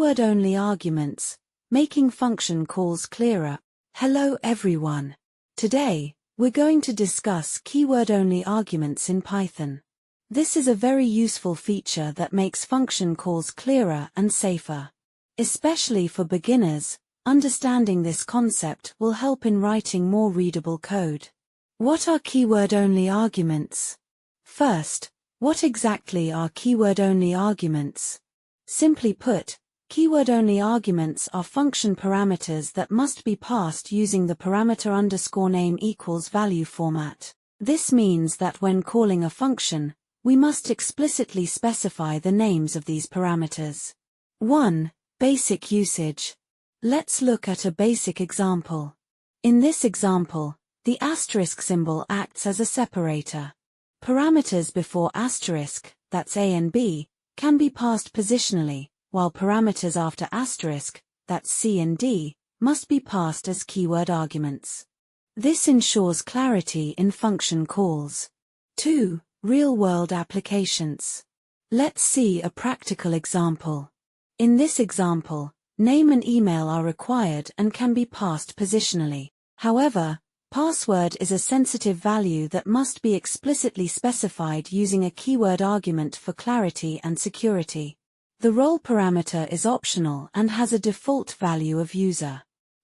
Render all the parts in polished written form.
Keyword-only arguments, making function calls clearer. Hello everyone. Today, we're going to discuss keyword-only arguments in Python. This is a very useful feature that makes function calls clearer and safer. Especially for beginners, understanding this concept will help in writing more readable code. What are keyword-only arguments? First, what exactly are keyword-only arguments? Simply put, keyword-only arguments are function parameters that must be passed using the parameter_name equals value format. This means that when calling a function, we must explicitly specify the names of these parameters. 1. Basic usage. Let's look at a basic example. In this example, the asterisk symbol acts as a separator. Parameters before asterisk, that's A and B, can be passed positionally, while parameters after asterisk, that's C and D, must be passed as keyword arguments. This ensures clarity in function calls. 2. Real-world applications. Let's see a practical example. In this example, name and email are required and can be passed positionally. However, password is a sensitive value that must be explicitly specified using a keyword argument for clarity and security. The role parameter is optional and has a default value of user.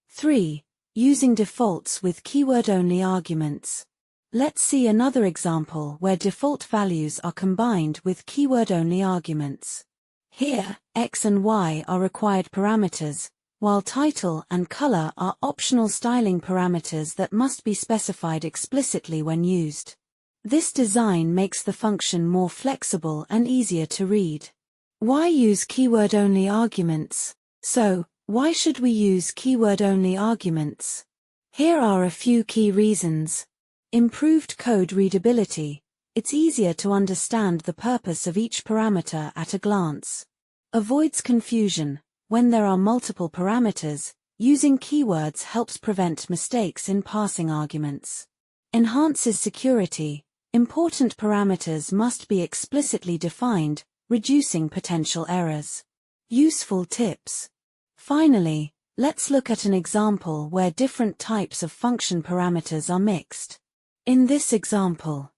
3. Using defaults with keyword-only arguments. Let's see another example where default values are combined with keyword-only arguments. Here, X and Y are required parameters, while title and color are optional styling parameters that must be specified explicitly when used. This design makes the function more flexible and easier to read. Why use keyword-only arguments? So, why should we use keyword-only arguments? Here are a few key reasons. Improved code readability. It's easier to understand the purpose of each parameter at a glance. Avoids confusion. When there are multiple parameters, using keywords helps prevent mistakes in passing arguments. Enhances security. Important parameters must be explicitly defined, reducing potential errors. Useful tips. Finally, let's look at an example where different types of function parameters are mixed. In this example,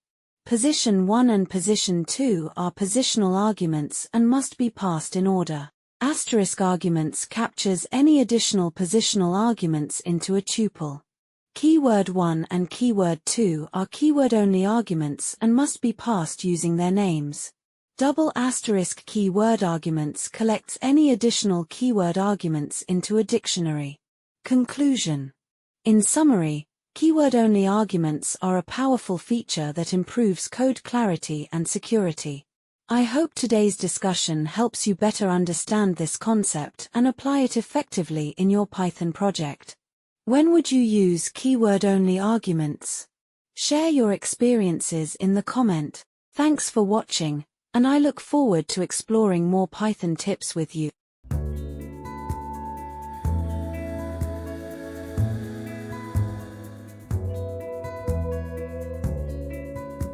position 1 and position 2 are positional arguments and must be passed in order. Asterisk arguments captures any additional positional arguments into a tuple. Keyword 1 and keyword 2 are keyword-only arguments and must be passed using their names. Double asterisk keyword arguments collects any additional keyword arguments into a dictionary. Conclusion. In summary, keyword-only arguments are a powerful feature that improves code clarity and security. I hope today's discussion helps you better understand this concept and apply it effectively in your Python project. When would you use keyword-only arguments? Share your experiences in the comment. Thanks for watching, and I look forward to exploring more Python tips with you.